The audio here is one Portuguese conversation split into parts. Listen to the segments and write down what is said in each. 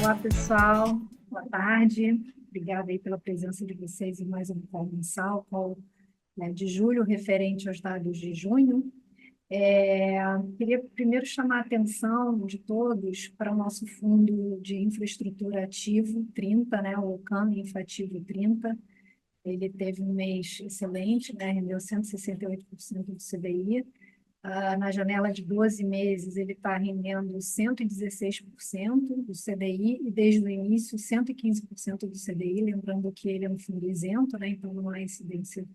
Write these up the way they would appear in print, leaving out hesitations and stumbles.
Olá, pessoal. Boa tarde. Obrigada aí pela presença de vocês em mais um call mensal, call, né, de julho, referente aos dados de junho. Queria primeiro chamar a atenção de todos para o nosso fundo de infraestrutura ativo 30, né, o CAM Infrativo 30. Ele teve um mês excelente, né, rendeu 168% do CDI. Na janela de 12 meses, ele está rendendo 116% do CDI e, desde o início, 115% do CDI, lembrando que ele é um fundo isento, né? Então não há incidência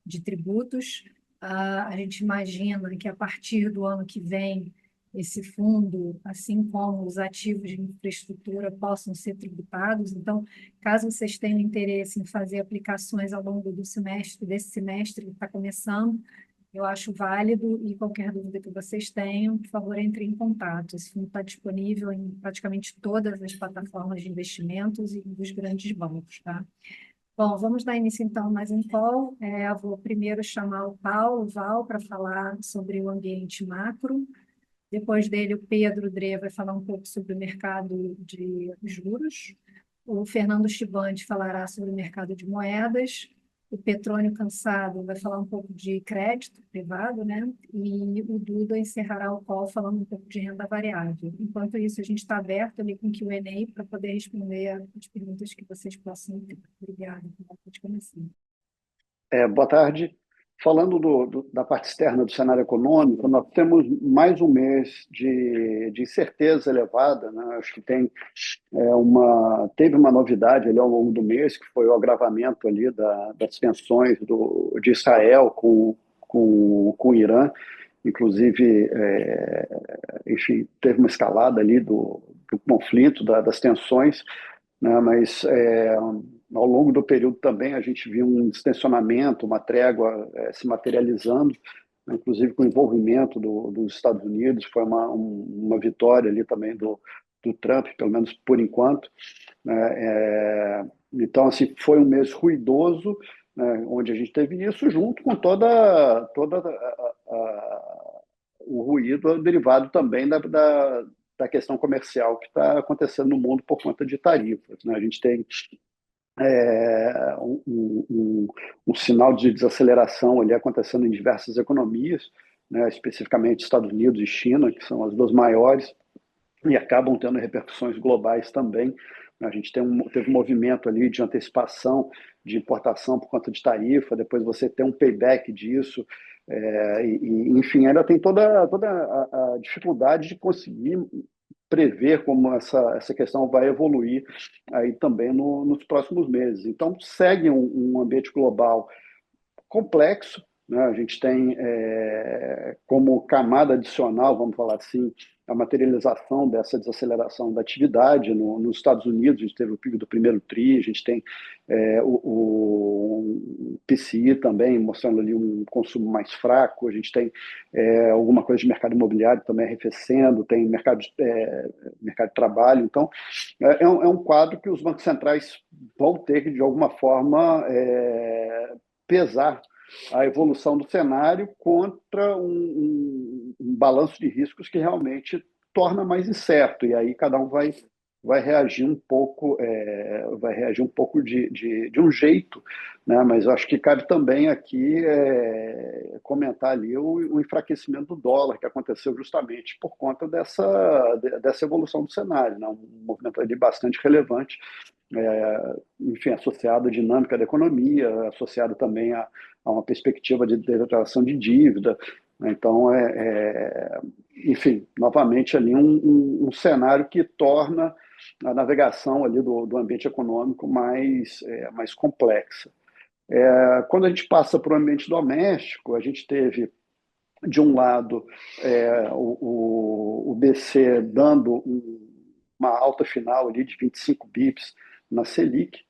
de tributos. A gente imagina que, a partir do ano que vem, esse fundo, assim como os ativos de infraestrutura, possam ser tributados. Então, caso vocês tenham interesse em fazer aplicações ao longo do semestre, desse semestre que está começando, eu acho válido, e qualquer dúvida que vocês tenham, por favor, entre em contato. Esse fundo está disponível em praticamente todas as plataformas de investimentos e dos grandes bancos, tá? Bom, vamos dar início então a mais um call. Eu vou primeiro chamar o Paulo, o Val, para falar sobre o ambiente macro. Depois dele, o Pedro Dre vai falar um pouco sobre o mercado de juros. O Fernando Chibante falará sobre o mercado de moedas. O Petrônio Cansado vai falar um pouco de crédito privado, né? E o Duda encerrará o call falando um pouco de renda variável. Enquanto isso, a gente está aberto ali com Q&A para poder responder as perguntas que vocês possam ter. Obrigada. Pode começar. Boa tarde. Falando da parte externa do cenário econômico, nós temos mais um mês de incerteza elevada, né? Acho que teve uma novidade ali ao longo do mês, que foi o agravamento ali das tensões de Israel com o Irã. Inclusive, enfim, teve uma escalada ali do conflito, das tensões, né? Mas ao longo do período também a gente viu um distensionamento, uma trégua se materializando, né? Inclusive com o envolvimento dos Estados Unidos. Foi uma vitória ali também do Trump, pelo menos por enquanto, né? Então, assim, foi um mês ruidoso, né, onde a gente teve isso junto com toda o ruído derivado também da questão comercial que está acontecendo no mundo por conta de tarifas, né? A gente tem um sinal de desaceleração ali acontecendo em diversas economias, né, especificamente Estados Unidos e China, que são as duas maiores, e acabam tendo repercussões globais também. A gente teve um movimento ali de antecipação de importação por conta de tarifa, depois você tem um payback disso, enfim, ainda tem toda a dificuldade de conseguir prever como essa questão vai evoluir aí também nos próximos meses. Então, segue um ambiente global complexo, né? A gente tem como camada adicional, vamos falar assim, a materialização dessa desaceleração da atividade. Nos Estados Unidos, a gente teve o pico do primeiro TRI, a gente tem o PCI também mostrando ali um consumo mais fraco, a gente tem alguma coisa de mercado imobiliário também arrefecendo, tem mercado de trabalho. Então, é um quadro que os bancos centrais vão ter que, de alguma forma, pesar a evolução do cenário contra um balanço de riscos que realmente torna mais incerto. E aí cada um vai reagir um pouco, de um jeito, né? Mas eu acho que cabe também aqui comentar ali o enfraquecimento do dólar, que aconteceu justamente por conta dessa evolução do cenário, né? Um movimento ali bastante relevante, enfim, associado à dinâmica da economia, associado também a uma perspectiva de deterioração de dívida. Então, enfim, novamente ali um cenário que torna a navegação ali do ambiente econômico mais complexa. Quando a gente passa para o ambiente doméstico, a gente teve, de um lado, o BC dando uma alta final ali de 25 bips na Selic,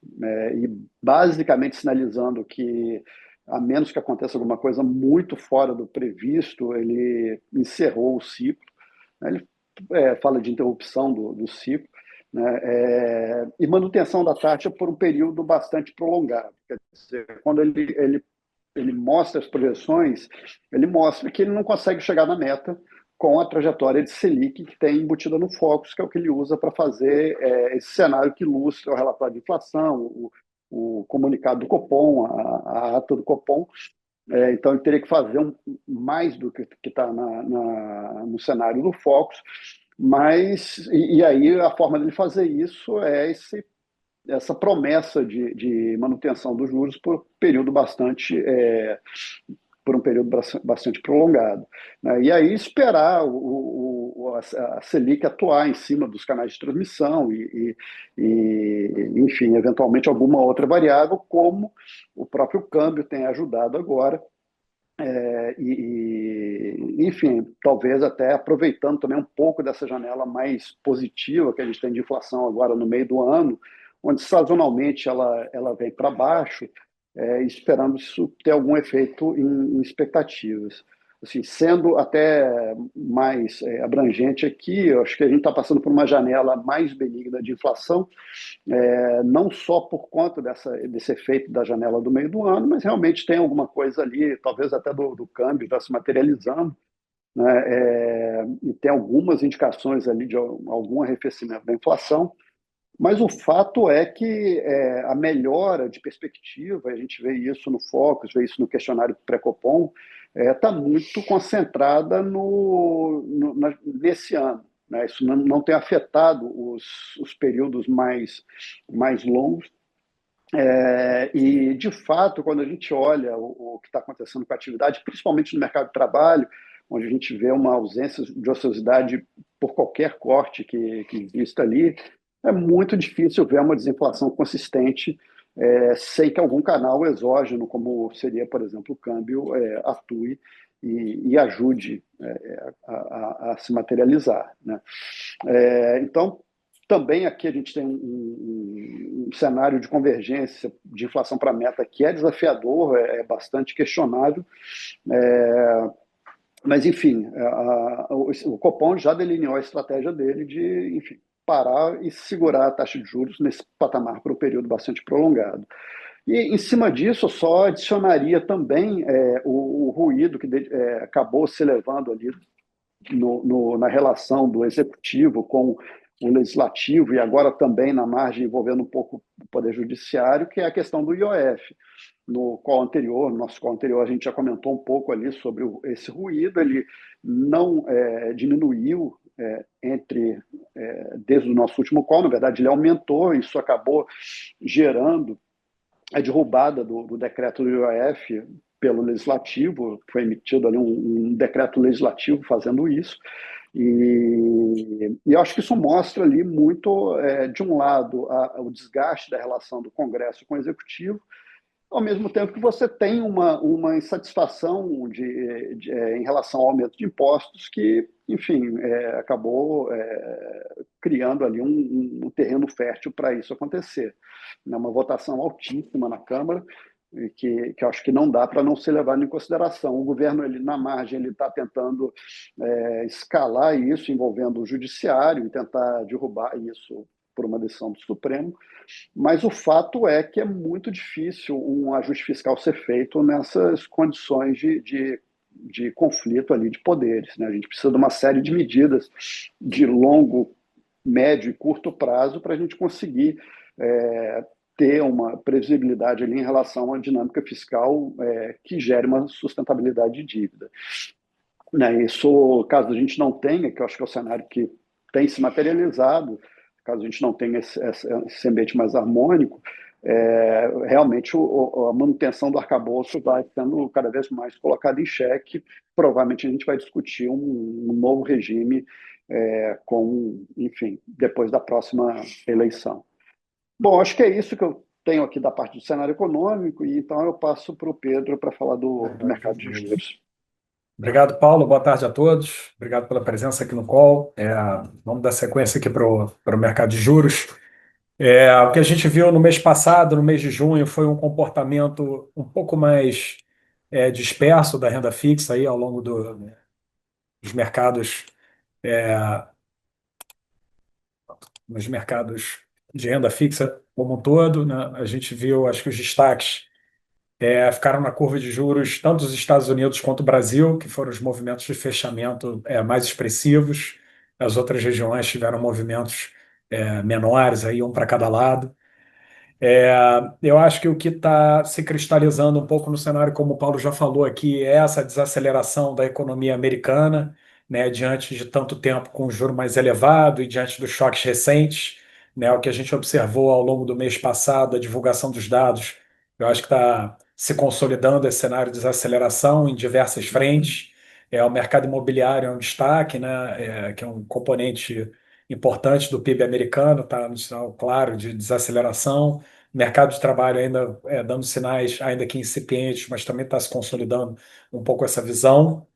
e basicamente sinalizando que, a menos que aconteça alguma coisa muito fora do previsto, ele encerrou o ciclo, né? Ele fala de interrupção do ciclo, né? E manutenção da taxa por um período bastante prolongado. Quer dizer, quando ele mostra as projeções, ele mostra que ele não consegue chegar na meta com a trajetória de Selic que tem embutida no Focus, que é o que ele usa para fazer esse cenário que ilustra o relatório de inflação, o comunicado do Copom, a ata do Copom. Então, ele teria que fazer mais do que está no cenário do Focus, mas, e aí a forma dele fazer isso é essa promessa de manutenção dos juros por um período bastante prolongado, né? E aí esperar a Selic atuar em cima dos canais de transmissão enfim, eventualmente alguma outra variável, como o próprio câmbio tem ajudado agora. Enfim, talvez até aproveitando também um pouco dessa janela mais positiva que a gente tem de inflação agora no meio do ano, onde sazonalmente ela vem para baixo, esperando isso ter algum efeito em expectativas. Assim, sendo até mais abrangente aqui, eu acho que a gente está passando por uma janela mais benigna de inflação, não só por conta desse efeito da janela do meio do ano, mas realmente tem alguma coisa ali, talvez até do câmbio já se materializando, né? E tem algumas indicações ali de algum arrefecimento da inflação, mas o fato é que a melhora de perspectiva, a gente vê isso no Focus, vê isso no questionário Pré-Copom, está muito concentrada nesse ano, né? Isso não tem afetado os períodos mais longos. E, de fato, quando a gente olha o que está acontecendo com a atividade, principalmente no mercado de trabalho, onde a gente vê uma ausência de ociosidade por qualquer corte que exista ali, é muito difícil ver uma desinflação consistente sem que algum canal exógeno, como seria, por exemplo, o câmbio, atue e ajude a se materializar, né? Então, também aqui a gente tem um cenário de convergência de inflação para a meta que é desafiador, bastante questionável, mas, enfim, o Copom já delineou a estratégia dele de, enfim, parar e segurar a taxa de juros nesse patamar por um período bastante prolongado. E, em cima disso, eu só adicionaria também o ruído que acabou se elevando ali na relação do executivo com o legislativo e agora também na margem envolvendo um pouco o Poder Judiciário, que é a questão do IOF. No nosso call anterior, a gente já comentou um pouco ali sobre esse ruído, ele não diminuiu desde o nosso último call, na verdade ele aumentou, isso acabou gerando a derrubada do decreto do IOF pelo legislativo, foi emitido ali um decreto legislativo fazendo isso, e eu acho que isso mostra ali muito, de um lado, o desgaste da relação do Congresso com o Executivo, ao mesmo tempo que você tem uma insatisfação em relação ao aumento de impostos que, enfim, acabou criando ali um terreno fértil para isso acontecer. É uma votação altíssima na Câmara, que eu acho que não dá para não ser levado em consideração. O governo, ele, na margem, ele está tentando escalar isso, envolvendo o judiciário, e tentar derrubar isso por uma decisão do Supremo, mas o fato é que é muito difícil um ajuste fiscal ser feito nessas condições de conflito ali de poderes, né? A gente precisa de uma série de medidas de longo, médio e curto prazo para a gente conseguir ter uma previsibilidade ali em relação à dinâmica fiscal que gere uma sustentabilidade de dívida, né? Isso, caso a gente não tenha, que eu acho que é o cenário que tem se materializado, caso a gente não tenha esse ambiente mais harmônico, realmente a manutenção do arcabouço vai sendo cada vez mais colocada em xeque. Provavelmente a gente vai discutir um novo regime enfim, depois da próxima eleição. Bom, acho que é isso que eu tenho aqui da parte do cenário econômico, e então eu passo para o Pedro para falar do mercado de juros. Obrigado, Paulo. Boa tarde a todos. Obrigado pela presença aqui no call. Vamos dar sequência aqui para o mercado de juros. O que a gente viu no mês passado, no mês de junho, foi um comportamento um pouco mais disperso da renda fixa aí ao longo dos mercados, nos mercados de renda fixa como um todo, né? A gente viu, acho que os destaques ficaram na curva de juros tanto os Estados Unidos quanto o Brasil, que foram os movimentos de fechamento mais expressivos. As outras regiões tiveram movimentos menores, aí um para cada lado. É, eu acho que o que está se cristalizando um pouco no cenário, como o Paulo já falou aqui, é essa desaceleração da economia americana, né, diante de tanto tempo com o juro mais elevado e diante dos choques recentes, né, o que a gente observou ao longo do mês passado, a divulgação dos dados, eu acho que está se consolidando esse cenário de desaceleração em diversas frentes. O mercado imobiliário é um destaque, né, que é um componente importante do PIB americano, está no sinal claro de desaceleração. Mercado de trabalho ainda dando sinais, ainda que incipientes, mas também está se consolidando um pouco essa visão.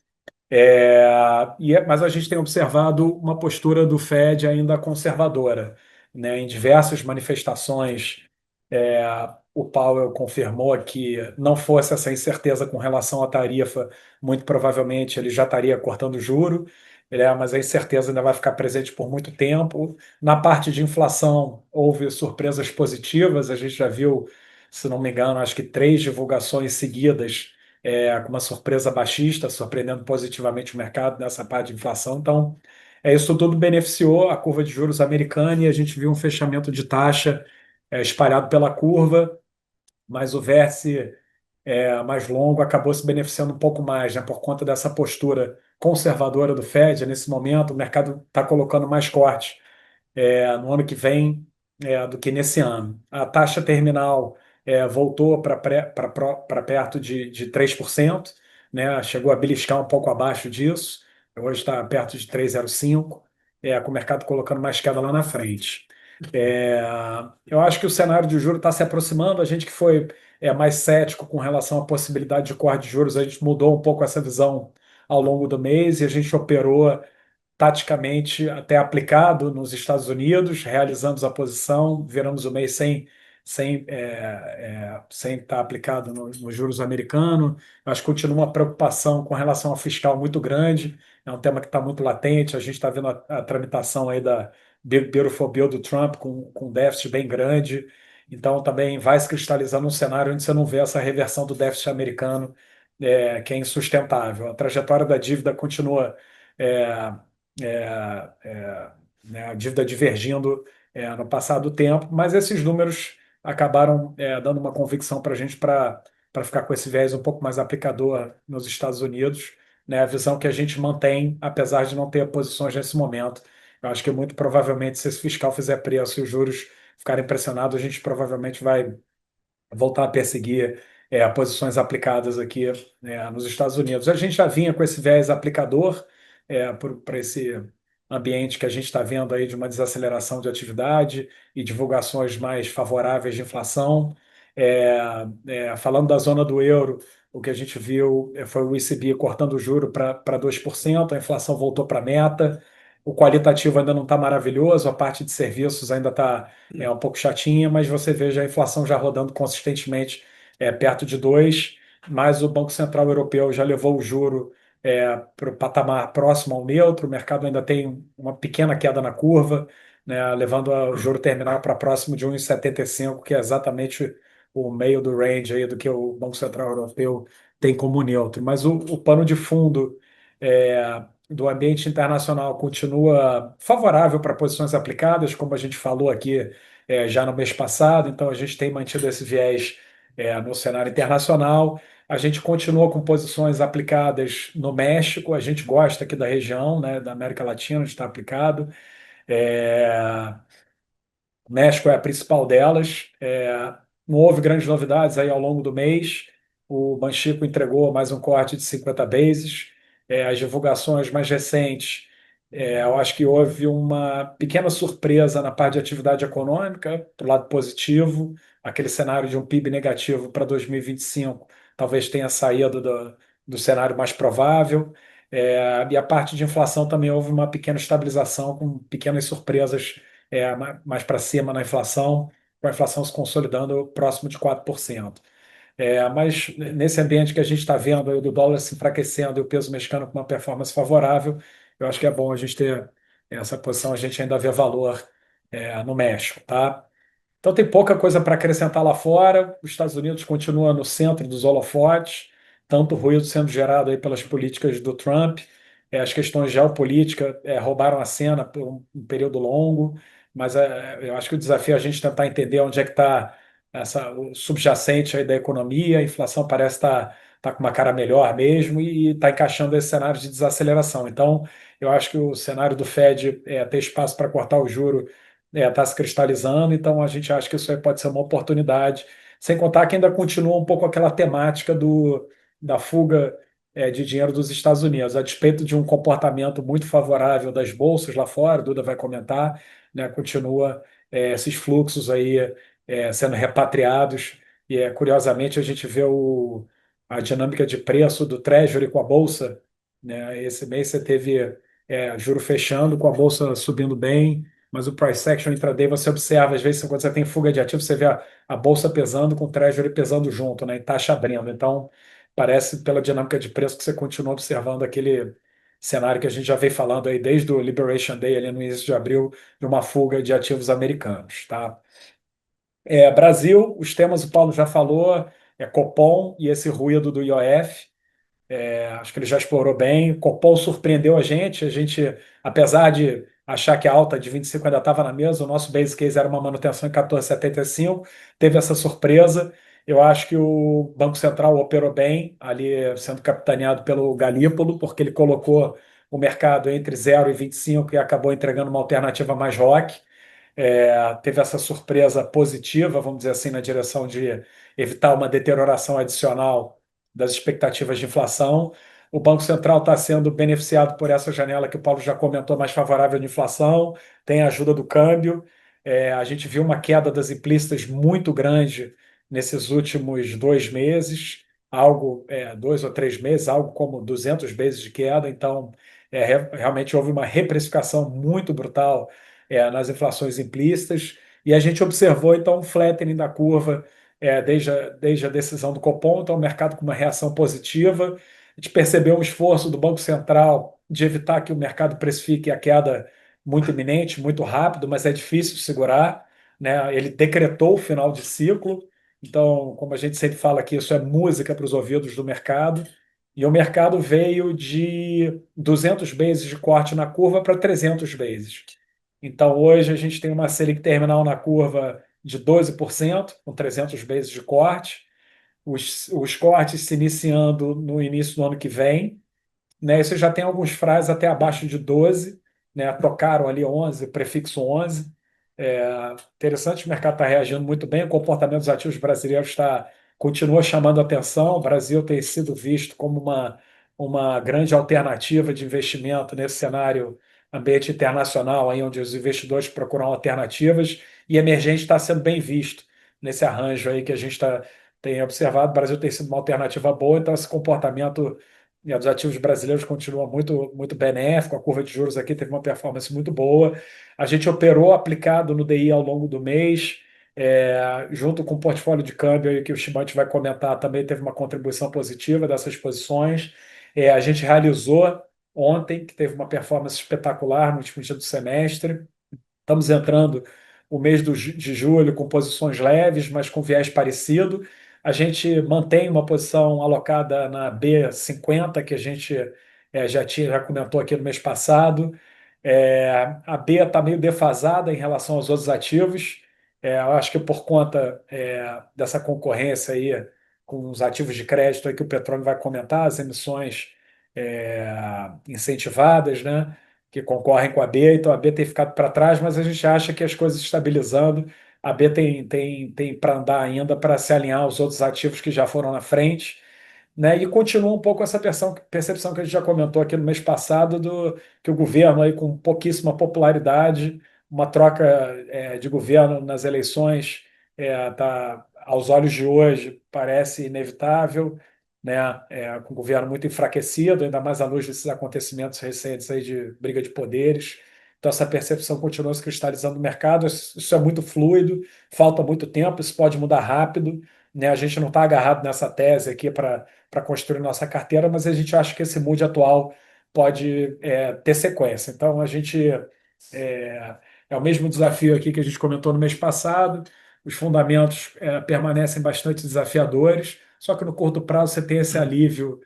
Mas a gente tem observado uma postura do Fed ainda conservadora, né? Em diversas manifestações, é, o Powell confirmou que não fosse essa incerteza com relação à tarifa, muito provavelmente ele já estaria cortando o juro, mas a incerteza ainda vai ficar presente por muito tempo. Na parte de inflação, houve surpresas positivas, a gente já viu, se não me engano, acho que 3 divulgações seguidas com uma surpresa baixista, surpreendendo positivamente o mercado nessa parte de inflação. Então, isso tudo beneficiou a curva de juros americana e a gente viu um fechamento de taxa espalhado pela curva, mas o vértice mais longo acabou se beneficiando um pouco mais, né, por conta dessa postura conservadora do Fed. Nesse momento, o mercado está colocando mais corte no ano que vem do que nesse ano. A taxa terminal voltou para perto de 3%, né? Chegou a beliscar um pouco abaixo disso, hoje está perto de 3,05%, com o mercado colocando mais queda lá na frente. É, eu acho que o cenário de juros está se aproximando. A gente que foi mais cético com relação à possibilidade de corte de juros, a gente mudou um pouco essa visão ao longo do mês e a gente operou taticamente até aplicado nos Estados Unidos, realizamos a posição, viramos o mês sem estar aplicado nos juros americanos. Acho que continua uma preocupação com relação ao fiscal muito grande, é um tema que está muito latente, a gente está vendo a tramitação aí da Big Beautiful Bill do Trump com déficit bem grande, então também vai se cristalizando um cenário onde você não vê essa reversão do déficit americano, que é insustentável. A trajetória da dívida continua é, é, né, a dívida divergindo no passar do tempo, mas esses números acabaram dando uma convicção para a gente para ficar com esse viés um pouco mais aplicador nos Estados Unidos, né, a visão que a gente mantém, apesar de não ter posições nesse momento. Eu acho que muito provavelmente, se esse fiscal fizer preço e os juros ficarem pressionados, a gente provavelmente vai voltar a perseguir posições aplicadas aqui nos Estados Unidos. A gente já vinha com esse viés aplicador para esse ambiente que a gente está vendo aí de uma desaceleração de atividade e divulgações mais favoráveis de inflação. Falando da zona do euro, o que a gente viu foi o ECB cortando o juro para 2%, a inflação voltou para a meta. O qualitativo ainda não está maravilhoso, a parte de serviços ainda está um pouco chatinha, mas você veja a inflação já rodando consistentemente perto de 2, mas o Banco Central Europeu já levou o juro para o patamar próximo ao neutro, o mercado ainda tem uma pequena queda na curva, né, levando o juro terminal para próximo de 1,75, que é exatamente o meio do range aí do que o Banco Central Europeu tem como neutro. Mas o pano de fundo do ambiente internacional continua favorável para posições aplicadas, como a gente falou aqui já no mês passado, então a gente tem mantido esse viés no cenário internacional. A gente continua com posições aplicadas no México, a gente gosta aqui da região, né, da América Latina, onde está aplicado. É, o México é a principal delas. Não houve grandes novidades aí ao longo do mês. O Banxico entregou mais um corte de 50 bases. As divulgações mais recentes, eu acho que houve uma pequena surpresa na parte de atividade econômica, do lado positivo. Aquele cenário de um PIB negativo para 2025 talvez tenha saído do cenário mais provável. E a parte de inflação também houve uma pequena estabilização, com pequenas surpresas mais para cima na inflação, com a inflação se consolidando próximo de 4%. Mas nesse ambiente que a gente está vendo aí do dólar se enfraquecendo e o peso mexicano com uma performance favorável, eu acho que é bom a gente ter essa posição, a gente ainda vê valor no México, tá? Então tem pouca coisa para acrescentar lá fora. Os Estados Unidos continua no centro dos holofotes, tanto ruído sendo gerado aí pelas políticas do Trump, as questões geopolíticas roubaram a cena por um período longo, mas eu acho que o desafio é a gente tentar entender onde é que está o subjacente aí da economia. A inflação parece estar com uma cara melhor mesmo e está encaixando esse cenário de desaceleração. Então, eu acho que o cenário do Fed ter espaço para cortar o juro está se cristalizando, então a gente acha que isso aí pode ser uma oportunidade, sem contar que ainda continua um pouco aquela temática da fuga de dinheiro dos Estados Unidos, a despeito de um comportamento muito favorável das bolsas lá fora, Duda vai comentar, né, continua esses fluxos aí sendo repatriados, e curiosamente a gente vê a dinâmica de preço do Treasury com a bolsa, né, esse mês você teve juro fechando, com a bolsa subindo bem, mas o price action intraday você observa, às vezes, quando você tem fuga de ativos, você vê a bolsa pesando com o Treasury pesando junto, né, e taxa abrindo. Então, parece, pela dinâmica de preço, que você continua observando aquele cenário que a gente já vem falando aí desde o Liberation Day, ali no início de abril, de uma fuga de ativos americanos, tá? Brasil, os temas o Paulo já falou, Copom e esse ruído do IOF. Acho que ele já explorou bem. O Copom surpreendeu a gente, apesar de achar que a alta de 25 ainda estava na mesa, o nosso base case era uma manutenção em 14,75, teve essa surpresa. Eu acho que o Banco Central operou bem, ali sendo capitaneado pelo Galípolo, porque ele colocou o mercado entre 0 e 25 e acabou entregando uma alternativa mais ROC. Teve essa surpresa positiva, vamos dizer assim, na direção de evitar uma deterioração adicional das expectativas de inflação. O Banco Central está sendo beneficiado por essa janela que o Paulo já comentou, mais favorável de inflação, tem a ajuda do câmbio. A gente viu uma queda das implícitas muito grande nesses últimos 2 meses, 2 ou 3 meses, algo como 200 vezes de queda. Então, realmente houve uma reprecificação muito brutal nas inflações implícitas, e a gente observou então um flattening da curva desde a decisão do Copom, então o mercado com uma reação positiva. A gente percebeu um esforço do Banco Central de evitar que o mercado precifique a queda muito iminente, muito rápido, mas é difícil segurar, né? Ele decretou o final de ciclo, então, como a gente sempre fala aqui, isso é música para os ouvidos do mercado, e o mercado veio de 200 bases de corte na curva para 300 bases. Então, hoje a gente tem uma Selic terminal na curva de 12%, com 300 bases de corte, os cortes se iniciando no início do ano que vem, né? Você já tem alguns frais até abaixo de 12, né? Tocaram ali 11, prefixo 11. Interessante, o mercado está reagindo muito bem, o comportamento dos ativos brasileiros continua chamando atenção. O Brasil tem sido visto como uma grande alternativa de investimento nesse cenário ambiente internacional, aí onde os investidores procuram alternativas, e emergente está sendo bem visto nesse arranjo aí que a gente tem observado. O Brasil tem sido uma alternativa boa, então esse comportamento dos ativos brasileiros continua muito, muito benéfico. A curva de juros aqui teve uma performance muito boa. A gente operou aplicado no DI ao longo do mês, junto com o portfólio de câmbio aí que o Chimante vai comentar, também teve uma contribuição positiva dessas posições. A gente realizou ontem, que teve uma performance espetacular no último dia do semestre. Estamos entrando o mês de julho com posições leves, mas com viés parecido. A gente mantém uma posição alocada na B50, que a gente já comentou aqui no mês passado. A B está meio defasada em relação aos outros ativos. Eu acho que por conta dessa concorrência aí com os ativos de crédito aí que o Petróleo vai comentar, as emissões incentivadas, né, que concorrem com a B, então a B tem ficado para trás, mas a gente acha que as coisas estabilizando, a B tem para andar ainda para se alinhar aos outros ativos que já foram na frente, né? E continua um pouco essa percepção que a gente já comentou aqui no mês passado, que o governo aí com pouquíssima popularidade, uma troca de governo nas eleições, aos olhos de hoje, parece inevitável, né? Com o governo muito enfraquecido, ainda mais à luz desses acontecimentos recentes aí de briga de poderes. Então, essa percepção continua se cristalizando no mercado. Isso é muito fluido, falta muito tempo, isso pode mudar rápido, né? A gente não está agarrado nessa tese aqui para construir nossa carteira, mas a gente acha que esse mood atual pode ter sequência. Então, a gente é o mesmo desafio aqui que a gente comentou no mês passado. os fundamentos permanecem bastante desafiadores, só que no curto prazo você tem esse alívio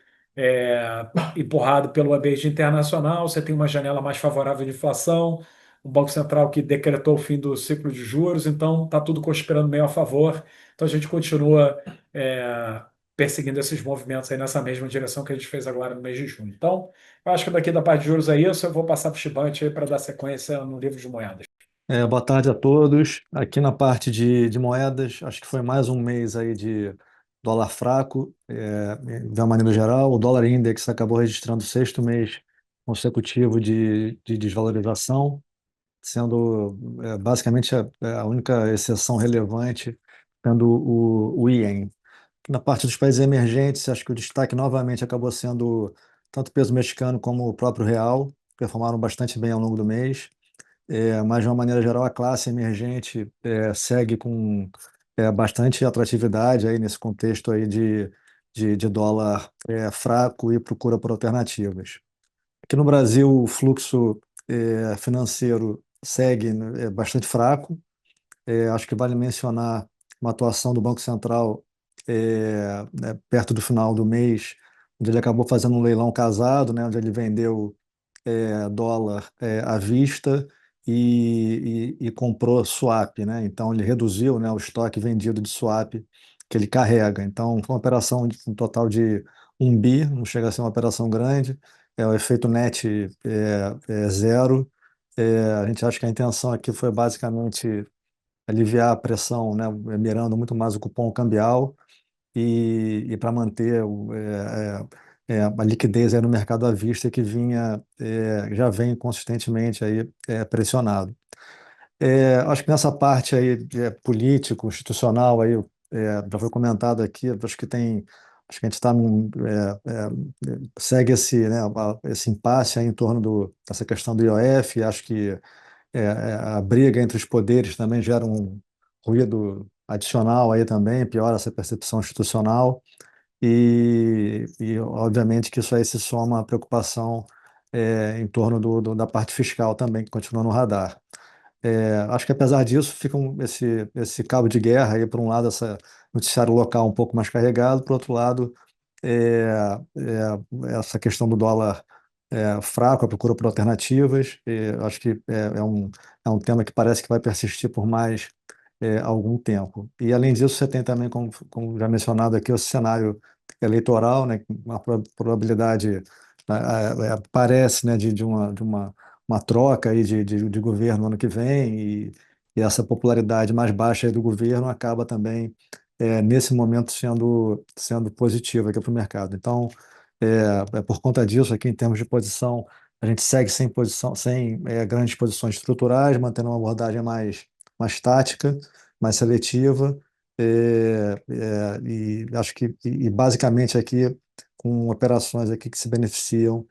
empurrado pelo ambiente internacional, você tem uma janela mais favorável de inflação, um Banco Central que decretou o fim do ciclo de juros, então está tudo conspirando meio a favor. Então a gente continua perseguindo esses movimentos aí nessa mesma direção que a gente fez agora no mês de junho. Então, eu acho que daqui da parte de juros é isso, eu vou passar para o Chibante aí para dar sequência no livro de moedas. Boa tarde a todos. Aqui na parte de moedas, acho que foi mais um mês aí de dólar fraco, de uma maneira geral. O dólar index acabou registrando o sexto mês consecutivo de desvalorização, sendo basicamente a única exceção relevante sendo o iene. Na parte dos países emergentes, acho que o destaque novamente acabou sendo tanto o peso mexicano como o próprio real, performaram bastante bem ao longo do mês. Mas, de uma maneira geral, a classe emergente segue com bastante atratividade aí nesse contexto aí de dólar fraco e procura por alternativas. Aqui no Brasil, o fluxo financeiro segue, né, bastante fraco. Acho que vale mencionar uma atuação do Banco Central né, perto do final do mês, onde ele acabou fazendo um leilão casado, né, onde ele vendeu dólar à vista e comprou swap, né? Então ele reduziu, né, o estoque vendido de swap que ele carrega. Então foi uma operação um total de 1 bi, não chega a ser uma operação grande. O efeito net é zero. A gente acha que a intenção aqui foi basicamente aliviar a pressão, né, mirando muito mais o cupom cambial e para manter a liquidez aí no mercado à vista que já vem consistentemente aí pressionado. Acho que nessa parte aí político, institucional aí já foi comentado aqui, acho que a gente está segue esse impasse aí em torno dessa questão do IOF. Acho que a briga entre os poderes também gera um ruído adicional aí também, piora essa percepção institucional obviamente que isso aí se soma à preocupação em torno da parte fiscal também, que continua no radar. Acho que apesar disso, fica esse cabo de guerra aí, por um lado, esse noticiário local um pouco mais carregado, por outro lado, essa questão do dólar fraco, a procura por alternativas. Acho que é um tema que parece que vai persistir por mais algum tempo. E, além disso, você tem também, como já mencionado aqui, o cenário eleitoral, né, com uma probabilidade, parece, né, de uma troca aí de governo no ano que vem, e essa popularidade mais baixa aí do governo acaba também, nesse momento, sendo positiva aqui para o mercado. Então, por conta disso, aqui em termos de posição, a gente segue sem grandes posições estruturais, mantendo uma abordagem mais tática, mais seletiva, e acho que basicamente aqui com operações aqui que se beneficiam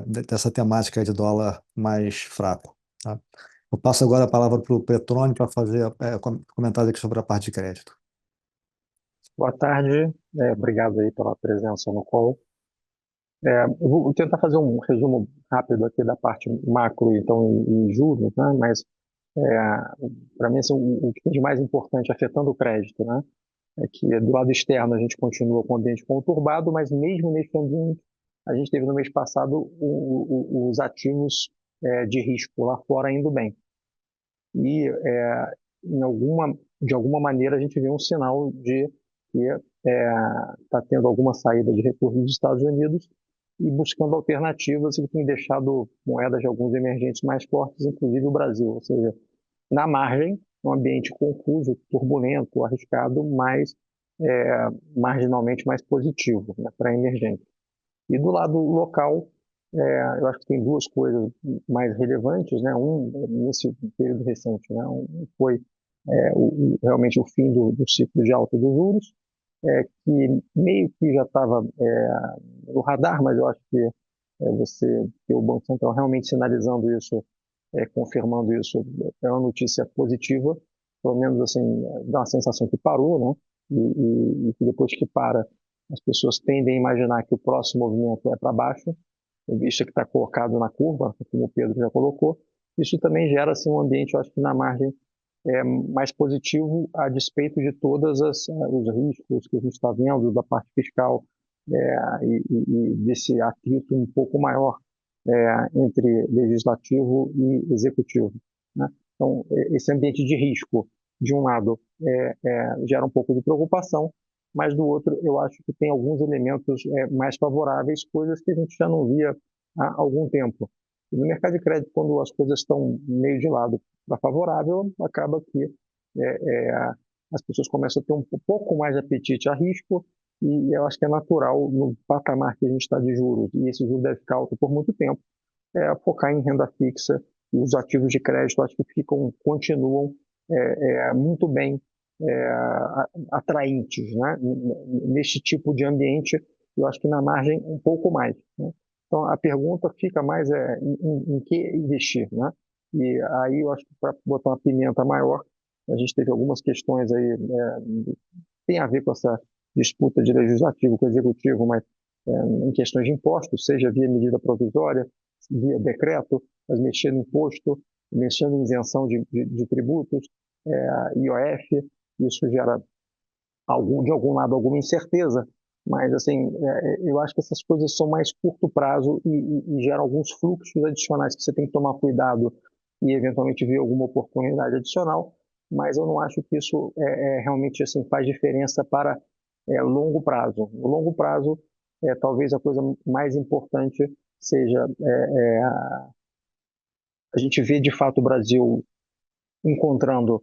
dessa temática de dólar mais fraco, tá? Eu passo agora a palavra para o Petroni para fazer comentários aqui sobre a parte de crédito. Boa tarde, obrigado aí pela presença no call. Eu vou tentar fazer um resumo rápido aqui da parte macro, então, em juros, né? Mas para mim, assim, o que tem de mais importante afetando o crédito, né, é que do lado externo a gente continua com o ambiente conturbado, mas mesmo nesse ambiente, a gente teve no mês passado os ativos de risco lá fora indo bem. E de alguma maneira a gente vê um sinal de que está tendo alguma saída de recursos dos Estados Unidos e buscando alternativas, que tem deixado moedas de alguns emergentes mais fortes, inclusive o Brasil. Ou seja, na margem, um ambiente confuso, turbulento, arriscado, mas marginalmente mais positivo, né, para emergente. E do lado local, eu acho que tem duas coisas mais relevantes, né? Nesse período recente, né? Foi realmente o fim do ciclo de alta dos juros, que meio que já estava no radar, mas eu acho que você ter o Banco Central realmente sinalizando isso, confirmando isso, é uma notícia positiva, pelo menos assim, dá uma sensação que parou, né? E que depois que para, as pessoas tendem a imaginar que o próximo movimento é para baixo, visto que está colocado na curva, como o Pedro já colocou. Isso também gera assim, um ambiente, eu acho que na margem, mais positivo a despeito de todos os riscos que a gente está vendo da parte fiscal e desse atrito um pouco maior entre legislativo e executivo, né? Então, esse ambiente de risco, de um lado, gera um pouco de preocupação, mas do outro, eu acho que tem alguns elementos mais favoráveis, coisas que a gente já não via há algum tempo. E no mercado de crédito, quando as coisas estão meio de lado para favorável, acaba que as pessoas começam a ter um pouco mais de apetite a risco, e eu acho que é natural, no patamar que a gente está de juros, e esse juro deve ficar alto por muito tempo, focar em renda fixa, e os ativos de crédito acho que continuam muito bem atraentes, né? Neste tipo de ambiente, eu acho que na margem um pouco mais, né? Então, a pergunta fica mais em que investir, né? E aí eu acho que para botar uma pimenta maior, a gente teve algumas questões aí, tem a ver com essa disputa de legislativo com o executivo, mas em questões de impostos, seja via medida provisória, via decreto, mas mexendo em imposto, mexendo em isenção de tributos, IOF, isso gera de algum lado alguma incerteza, mas assim, eu acho que essas coisas são mais curto prazo e geram alguns fluxos adicionais que você tem que tomar cuidado e eventualmente ver alguma oportunidade adicional, mas eu não acho que isso realmente assim, faz diferença para longo prazo. No longo prazo, talvez a coisa mais importante seja a gente ver de fato o Brasil encontrando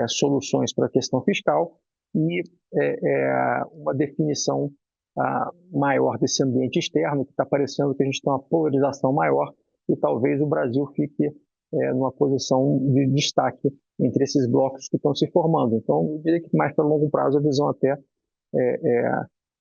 soluções para a questão fiscal e uma definição maior desse ambiente externo, que está parecendo que a gente tem uma polarização maior e talvez o Brasil fique numa posição de destaque entre esses blocos que estão se formando. Então, eu diria que mais para longo prazo a visão até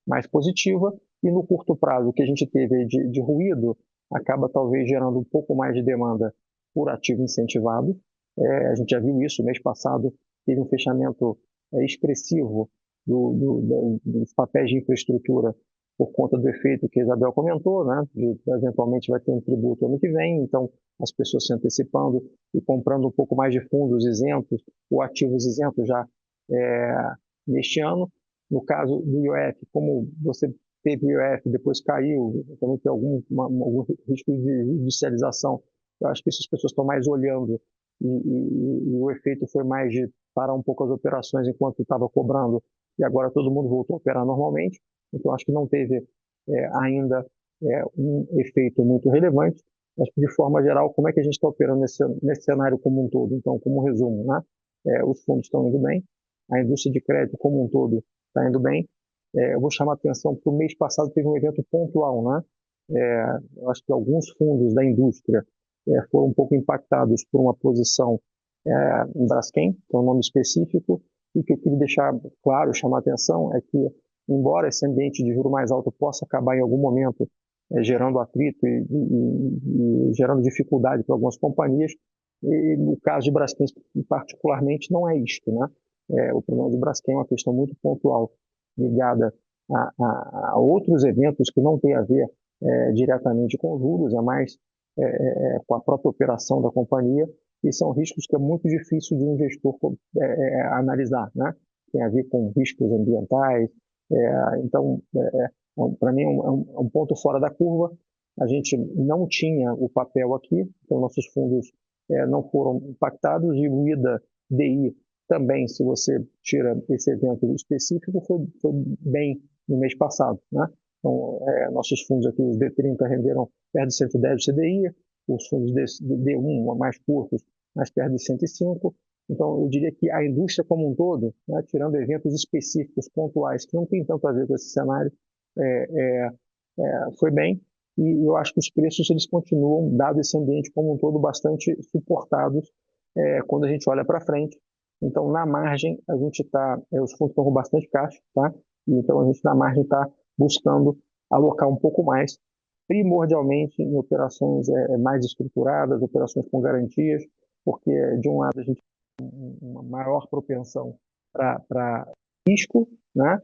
mais positiva, e no curto prazo o que a gente teve de ruído acaba talvez gerando um pouco mais de demanda por ativo incentivado. A gente já viu isso mês passado, teve um fechamento expressivo dos papéis de infraestrutura por conta do efeito que a Isabel comentou, né? Eventualmente vai ter um tributo ano que vem, então as pessoas se antecipando e comprando um pouco mais de fundos isentos ou ativos isentos já neste ano. No caso do IOF, como você teve IOF, depois caiu, também tem algum risco de judicialização, eu acho que essas pessoas estão mais olhando e o efeito foi mais de parar um pouco as operações enquanto estava cobrando e agora todo mundo voltou a operar normalmente. Então, acho que não teve ainda um efeito muito relevante. Acho que, de forma geral, como é que a gente está operando nesse cenário como um todo? Então, como resumo, né? Os fundos estão indo bem, a indústria de crédito como um todo está indo bem. Eu vou chamar a atenção para o mês passado teve um evento pontual, né? Eu acho que alguns fundos da indústria foram um pouco impactados por uma posição em Braskem, que é um nome específico, e que eu queria deixar claro, chamar a atenção, é que, embora esse ambiente de juro mais alto possa acabar em algum momento gerando atrito e gerando dificuldade para algumas companhias, e no caso de Braskem particularmente não é isto, né? O problema de Braskem é uma questão muito pontual, ligada a outros eventos que não têm a ver diretamente com juros, é mais com a própria operação da companhia, e são riscos que é muito difícil de um gestor analisar, né? Tem a ver com riscos ambientais. Então, para mim, é um ponto fora da curva. A gente não tinha o papel aqui, então nossos fundos não foram impactados, e o IDA DI também, se você tira esse evento específico, foi bem no mês passado, né? Então, nossos fundos aqui, os D30, renderam perto de 110 CDI, os fundos D1 mais curtos, mais perto de 105. Então, eu diria que a indústria como um todo, né, tirando eventos específicos, pontuais, que não tem tanto a ver com esse cenário, foi bem. E eu acho que os preços eles continuam, dado esse ambiente como um todo, bastante suportados quando a gente olha para frente. Então, na margem, a gente está, os fundos estão com bastante caixa, tá? Então, a gente na margem está buscando alocar um pouco mais, primordialmente em operações mais estruturadas, operações com garantias, porque, de um lado, a gente tem uma maior propensão para risco, né?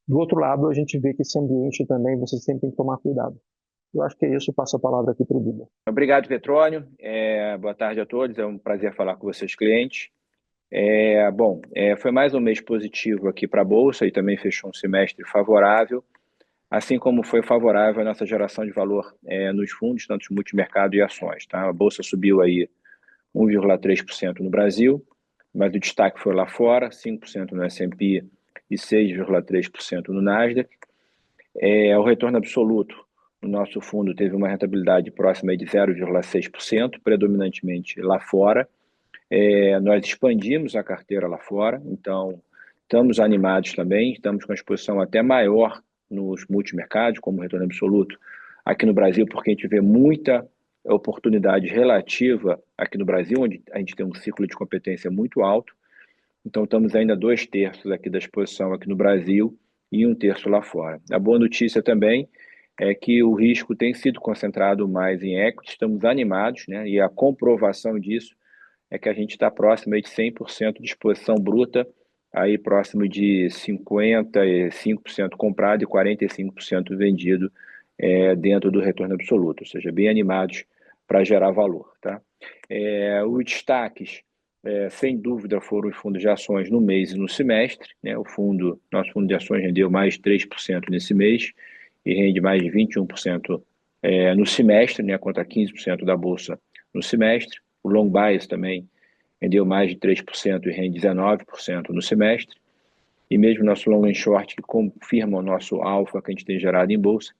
Do outro lado, a gente vê que esse ambiente também você sempre tem que tomar cuidado. Eu acho que é isso, passo a palavra aqui para o Duda. Obrigado, Petrônio. Boa tarde a todos, é um prazer falar com vocês, clientes. Foi mais um mês positivo aqui para a Bolsa e também fechou um semestre favorável, assim como foi favorável a nossa geração de valor nos fundos, tanto multimercado e ações. Tá? A Bolsa subiu aí 1,3% no Brasil, mas o destaque foi lá fora, 5% no S&P e 6,3% no Nasdaq. O retorno absoluto no nosso fundo teve uma rentabilidade próxima de 0,6%, predominantemente lá fora. Nós expandimos a carteira lá fora, então estamos animados também, estamos com a exposição até maior nos multimercados, como retorno absoluto, aqui no Brasil, porque a gente vê muita oportunidade relativa aqui no Brasil, onde a gente tem um ciclo de competência muito alto, então estamos ainda 2/3 aqui da exposição aqui no Brasil e 1/3 lá fora. A boa notícia também é que o risco tem sido concentrado mais em equity, estamos animados, né? E a comprovação disso é que a gente está próximo aí de 100% de exposição bruta, aí próximo de 55% comprado e 45% vendido dentro do retorno absoluto, ou seja, bem animados para gerar valor. Tá? Os destaques, sem dúvida, foram os fundos de ações no mês e no semestre. Né? Nosso fundo de ações rendeu mais de 3% nesse mês e rende mais de 21% no semestre, né? Contra 15% da Bolsa no semestre. O long bias também rendeu mais de 3% e rende 19% no semestre. E mesmo nosso long and short, que confirma o nosso alfa que a gente tem gerado em bolsa,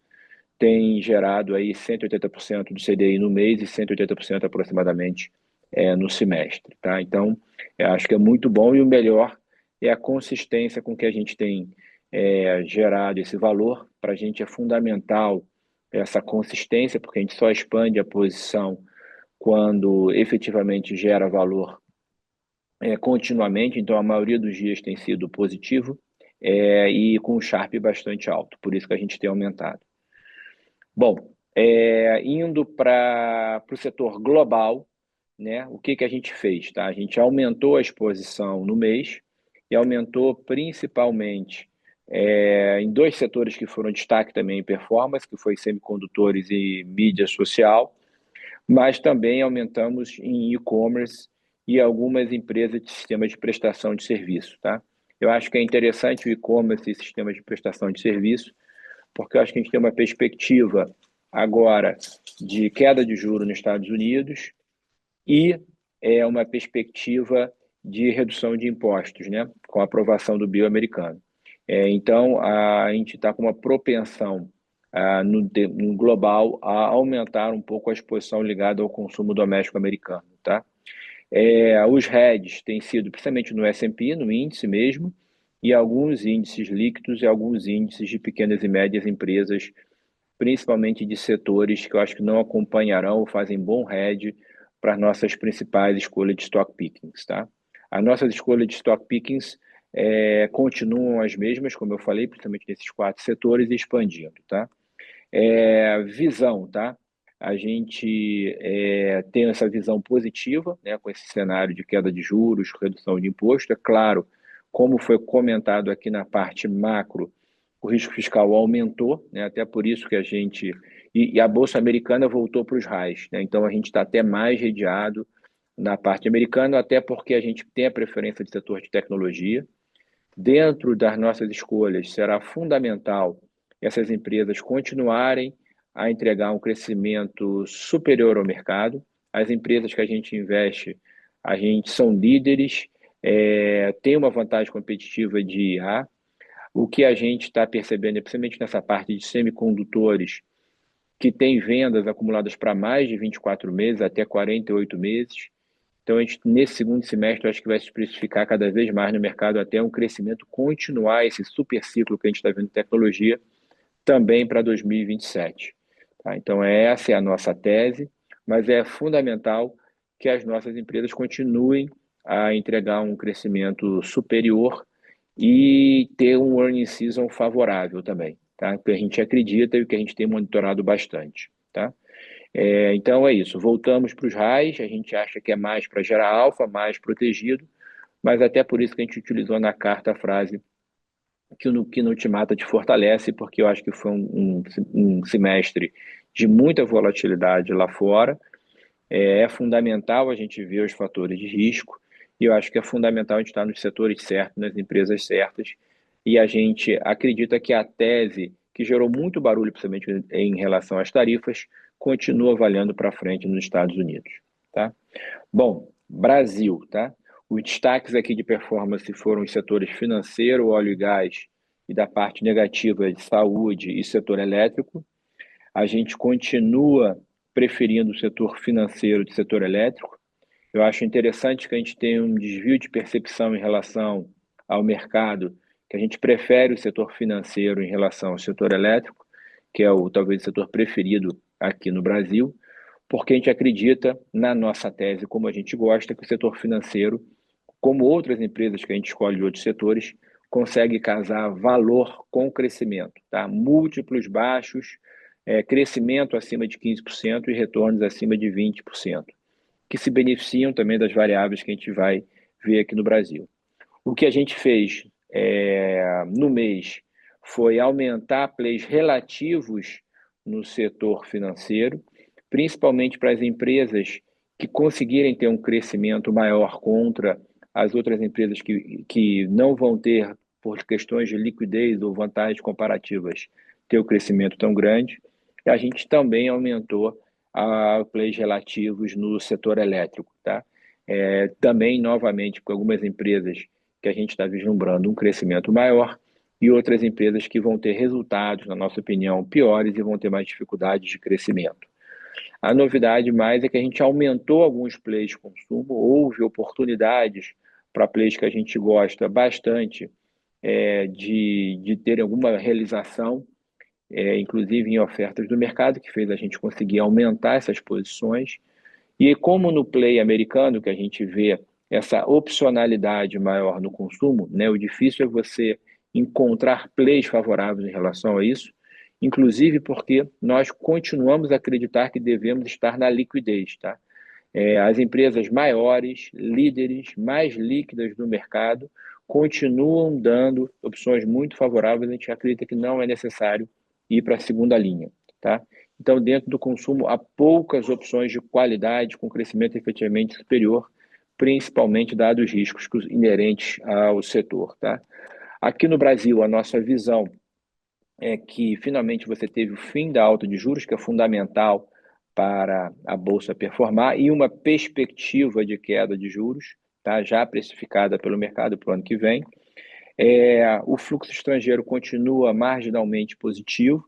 tem gerado aí 180% do CDI no mês e 180% aproximadamente no semestre. Tá? Então, eu acho que é muito bom e o melhor é a consistência com que a gente tem gerado esse valor. Para a gente é fundamental essa consistência, porque a gente só expande a posição quando efetivamente gera valor continuamente, então a maioria dos dias tem sido positivo e com um Sharpe bastante alto, por isso que a gente tem aumentado. Bom, indo para o setor global, né, o que a gente fez? Tá? A gente aumentou a exposição no mês e aumentou principalmente em dois setores que foram destaque também em performance, que foi semicondutores e mídia social, mas também aumentamos em e-commerce e algumas empresas de sistemas de prestação de serviço. Tá? Eu acho que é interessante o e-commerce e sistemas de prestação de serviço, porque eu acho que a gente tem uma perspectiva agora de queda de juros nos Estados Unidos e uma perspectiva de redução de impostos, né, com a aprovação do BIL americano. Então, a gente está com uma propensão no global a aumentar um pouco a exposição ligada ao consumo doméstico americano. Tá? Os hedges têm sido principalmente no S&P, no índice mesmo, e alguns índices líquidos e alguns índices de pequenas e médias empresas, principalmente de setores que eu acho que não acompanharão ou fazem bom hedge para as nossas principais escolhas de stock pickings. Tá? As nossas escolhas de stock pickings continuam as mesmas, como eu falei, principalmente nesses 4 setores, e expandindo. Tá? Visão, tá? A gente tem essa visão positiva, né, com esse cenário de queda de juros, redução de imposto. É claro, como foi comentado aqui na parte macro, o risco fiscal aumentou, né, até por isso que a gente... E a Bolsa Americana voltou para os highs, né, então a gente está até mais redeado na parte americana, até porque a gente tem a preferência de setor de tecnologia. Dentro das nossas escolhas, será fundamental essas empresas continuarem a entregar um crescimento superior ao mercado. As empresas que a gente investe, a gente são líderes, tem uma vantagem competitiva de IA. O que a gente está percebendo, principalmente nessa parte de semicondutores, que tem vendas acumuladas para mais de 24 meses, até 48 meses. Então, a gente, nesse segundo semestre, eu acho que vai se especificar cada vez mais no mercado até um crescimento continuar, esse super ciclo que a gente está vendo em tecnologia, também para 2027. Tá? Então, essa é a nossa tese, mas é fundamental que as nossas empresas continuem a entregar um crescimento superior e ter um earning season favorável também, tá? Que a gente acredita e que a gente tem monitorado bastante, tá? Então é isso, voltamos para os highs, a gente acha que é mais para gerar alfa, mais protegido, mas até por isso que a gente utilizou na carta a frase que não te mata te fortalece, porque eu acho que foi um semestre de muita volatilidade lá fora. É fundamental a gente ver os fatores de risco, e eu acho que é fundamental a gente estar nos setores certos, nas empresas certas, e a gente acredita que a tese, que gerou muito barulho, principalmente em relação às tarifas, continua valendo para frente nos Estados Unidos. Tá? Bom, Brasil, tá? Os destaques aqui de performance foram os setores financeiro, óleo e gás, e da parte negativa de saúde e setor elétrico. A gente continua preferindo o setor financeiro do setor elétrico. Eu acho interessante que a gente tenha um desvio de percepção em relação ao mercado, que a gente prefere o setor financeiro em relação ao setor elétrico, que é talvez o setor preferido aqui no Brasil, porque a gente acredita na nossa tese, como a gente gosta, que o setor financeiro, como outras empresas que a gente escolhe de outros setores, consegue casar valor com crescimento, tá? Múltiplos baixos, crescimento acima de 15% e retornos acima de 20%, que se beneficiam também das variáveis que a gente vai ver aqui no Brasil. O que a gente fez no mês foi aumentar plays relativos no setor financeiro, principalmente para as empresas que conseguirem ter um crescimento maior contra as outras empresas que não vão ter, por questões de liquidez ou vantagens comparativas, ter o crescimento tão grande. E a gente também aumentou plays relativos no setor elétrico, tá? Também, novamente, com algumas empresas que a gente está vislumbrando um crescimento maior e outras empresas que vão ter resultados, na nossa opinião, piores e vão ter mais dificuldades de crescimento. A novidade mais é que a gente aumentou alguns plays de consumo, houve oportunidades para plays que a gente gosta bastante de ter alguma realização, inclusive em ofertas do mercado, que fez a gente conseguir aumentar essas posições. E como no play americano, que a gente vê essa opcionalidade maior no consumo, né? O difícil é você encontrar plays favoráveis em relação a isso, inclusive porque nós continuamos a acreditar que devemos estar na liquidez, tá? As empresas maiores, líderes, mais líquidas do mercado, continuam dando opções muito favoráveis. A gente acredita que não é necessário ir para a segunda linha, tá? Então, dentro do consumo, há poucas opções de qualidade com crescimento efetivamente superior, principalmente dados os riscos inerentes ao setor, tá? Aqui no Brasil, a nossa visão é que finalmente você teve o fim da alta de juros, que é fundamental para a Bolsa performar, e uma perspectiva de queda de juros, tá? Já precificada pelo mercado para o ano que vem. O fluxo estrangeiro continua marginalmente positivo,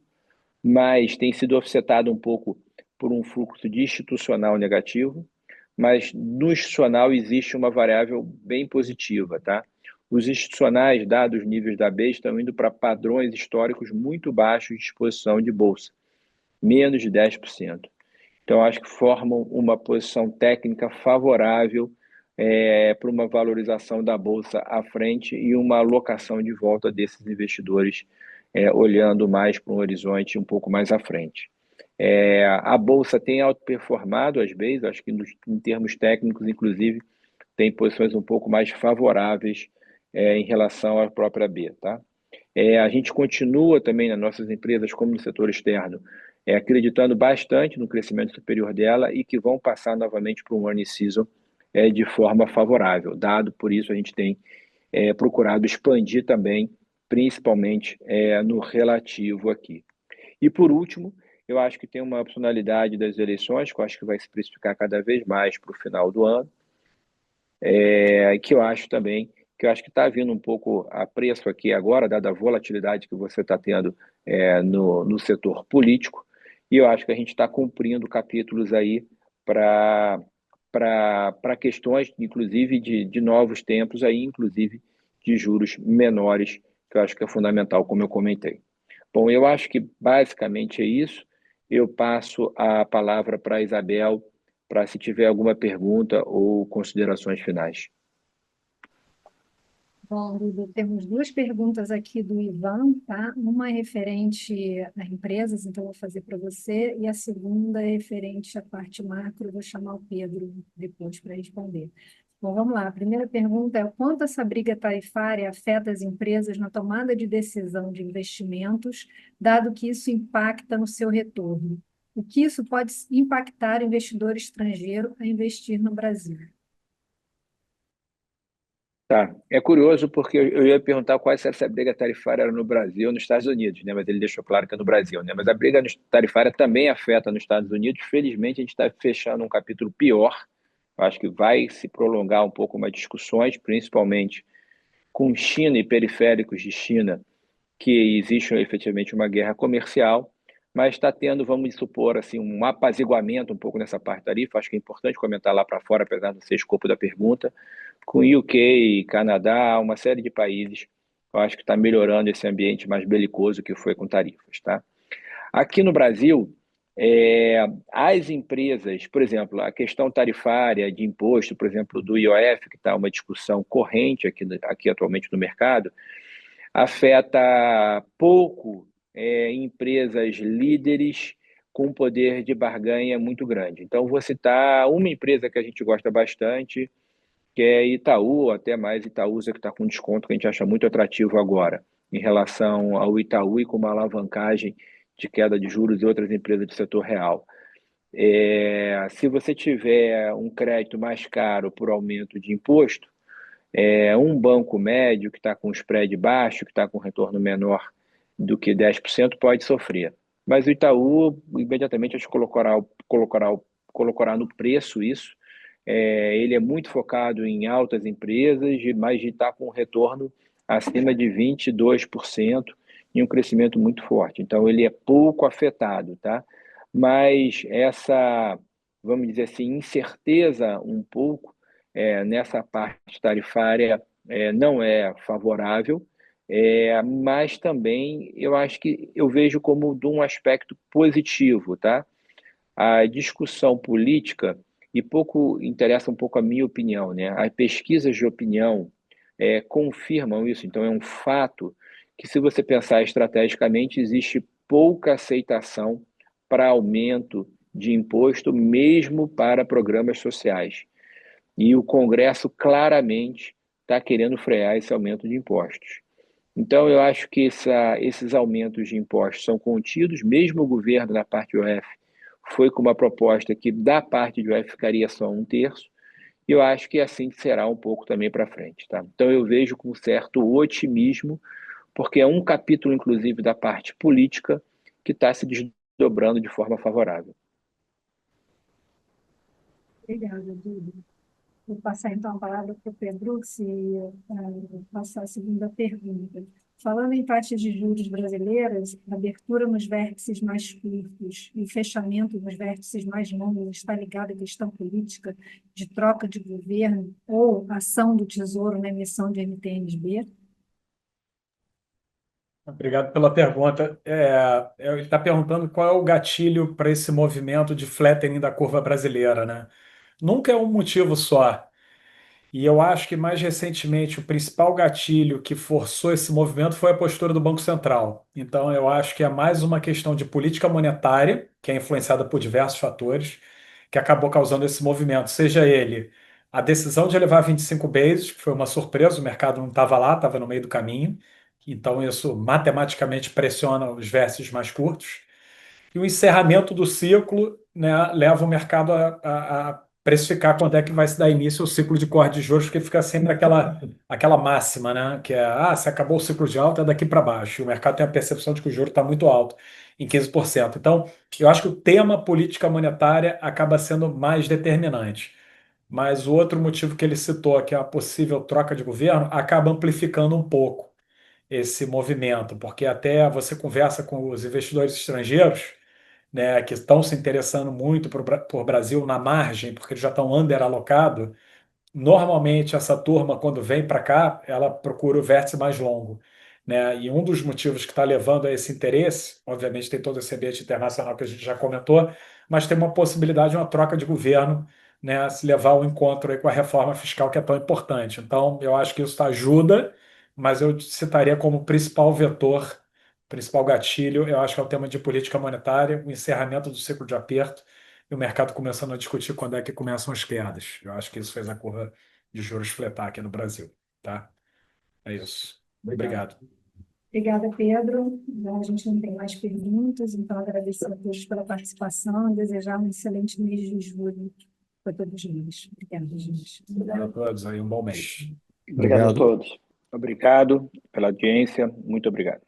mas tem sido offsetado um pouco por um fluxo de institucional negativo, mas no institucional existe uma variável bem positiva, tá? Os institucionais, dados os níveis da B, estão indo para padrões históricos muito baixos de exposição de bolsa, menos de 10%. Então, acho que formam uma posição técnica favorável para uma valorização da bolsa à frente e uma alocação de volta desses investidores olhando mais para um horizonte um pouco mais à frente. A bolsa tem outperformado as Bs, acho que em termos técnicos, inclusive, tem posições um pouco mais favoráveis em relação à própria B, tá? A gente continua também nas nossas empresas, como no setor externo, acreditando bastante no crescimento superior dela e que vão passar novamente para um earning season de forma favorável. Dado por isso, a gente tem procurado expandir também, principalmente no relativo aqui. E por último, eu acho que tem uma opcionalidade das eleições, que eu acho que vai se precificar cada vez mais para o final do ano, que eu acho também, que eu acho que está vindo um pouco a preço aqui agora, dada a volatilidade que você está tendo no setor político, e eu acho que a gente está cumprindo capítulos aí para questões, inclusive, de novos tempos, aí, inclusive de juros menores, que eu acho que é fundamental, como eu comentei. Bom, eu acho que basicamente é isso. Eu passo a palavra para a Isabel, para se tiver alguma pergunta ou considerações finais. Bom, Dudu, temos duas perguntas aqui do Ivan, tá? Uma é referente a empresas, então vou fazer para você, e a segunda é referente à parte macro, vou chamar o Pedro depois para responder. Bom, vamos lá. A primeira pergunta é: o quanto essa briga tarifária afeta as empresas na tomada de decisão de investimentos, dado que isso impacta no seu retorno? O que isso pode impactar o investidor estrangeiro a investir no Brasil? Tá. É curioso porque eu ia perguntar qual se essa briga tarifária era no Brasil ou nos Estados Unidos, né? Mas ele deixou claro que é no Brasil, né? Mas a briga tarifária também afeta nos Estados Unidos. Felizmente, a gente está fechando um capítulo pior. Eu acho que vai se prolongar um pouco mais discussões, principalmente com China e periféricos de China, que existe efetivamente uma guerra comercial, mas está tendo, vamos supor, assim, um apaziguamento um pouco nessa parte tarifa. Acho que é importante comentar lá para fora, apesar de ser escopo da pergunta, com UK, Canadá, uma série de países. Eu acho que está melhorando esse ambiente mais belicoso que foi com tarifas, tá? Aqui no Brasil, as empresas, por exemplo, a questão tarifária de imposto, por exemplo, do IOF, que está uma discussão corrente aqui atualmente no mercado, afeta pouco empresas líderes com poder de barganha muito grande. Então, vou citar uma empresa que a gente gosta bastante, que é Itaú, até mais Itaúsa, que está com desconto que a gente acha muito atrativo agora, em relação ao Itaú e com uma alavancagem de queda de juros e outras empresas do setor real. Se você tiver um crédito mais caro por aumento de imposto, um banco médio que está com spread baixo, que está com retorno menor do que 10%, pode sofrer. Mas o Itaú, imediatamente, acho que colocará no preço isso. Ele é muito focado em altas empresas, mas está com um retorno acima de 22% e um crescimento muito forte. Então, ele é pouco afetado, tá? Mas essa, vamos dizer assim, incerteza um pouco nessa parte tarifária não é favorável, mas também eu acho que eu vejo como de um aspecto positivo, tá? A discussão política, e pouco interessa um pouco a minha opinião, né? As pesquisas de opinião confirmam isso, então é um fato que, se você pensar estrategicamente, existe pouca aceitação para aumento de imposto, mesmo para programas sociais. E o Congresso claramente está querendo frear esse aumento de impostos. Então, eu acho que esses aumentos de impostos são contidos, mesmo o governo, na parte do IOF, foi com uma proposta que, da parte do IOF, ficaria só um terço, e eu acho que assim será um pouco também para frente. Tá? Então, eu vejo com certo otimismo, porque é um capítulo, inclusive, da parte política que está se desdobrando de forma favorável. Obrigada, Duda. Vou passar então a palavra para o Pedro, se passar a segunda pergunta. Falando em taxas de juros brasileiras, a abertura nos vértices mais curtos e o fechamento nos vértices mais longos está ligado à questão política de troca de governo ou ação do Tesouro na emissão de NTNs-B? Obrigado pela pergunta. Ele está perguntando qual é o gatilho para esse movimento de flattening da curva brasileira, né? Nunca é um motivo só. E eu acho que, mais recentemente, o principal gatilho que forçou esse movimento foi a postura do Banco Central. Então, eu acho que é mais uma questão de política monetária, que é influenciada por diversos fatores, que acabou causando esse movimento. Seja ele a decisão de elevar 25 bases, que foi uma surpresa, o mercado não estava lá, estava no meio do caminho. Então, isso matematicamente pressiona os vértices mais curtos. E o encerramento do ciclo, né, leva o mercado a precificar quando é que vai se dar início ao ciclo de corte de juros, porque fica sempre aquela máxima, né, que é, se acabou o ciclo de alta, é daqui para baixo. E o mercado tem a percepção de que o juro está muito alto, em 15%. Então, eu acho que o tema política monetária acaba sendo mais determinante. Mas o outro motivo que ele citou, que é a possível troca de governo, acaba amplificando um pouco esse movimento, porque até você conversa com os investidores estrangeiros, né, que estão se interessando muito por Brasil na margem, porque eles já estão underalocados. Normalmente, essa turma, quando vem para cá, ela procura o vértice mais longo, né? E um dos motivos que está levando a esse interesse, obviamente, tem todo esse ambiente internacional que a gente já comentou, mas tem uma possibilidade de uma troca de governo, né, se levar ao encontro aí com a reforma fiscal que é tão importante. Então, eu acho que isso ajuda, mas eu citaria como principal vetor, principal gatilho, eu acho que é o tema de política monetária, o encerramento do ciclo de aperto e o mercado começando a discutir quando é que começam as quedas. Eu acho que isso fez a curva de juros fletar aqui no Brasil, tá? É isso. Obrigado. Obrigada, Pedro. A gente não tem mais perguntas, então agradecer a todos pela participação e desejar um excelente mês de julho para todos nós. Obrigada, gente. Obrigado a todos aí, um bom mês. Obrigado a Obrigado. todos. Obrigado pela audiência, muito obrigado.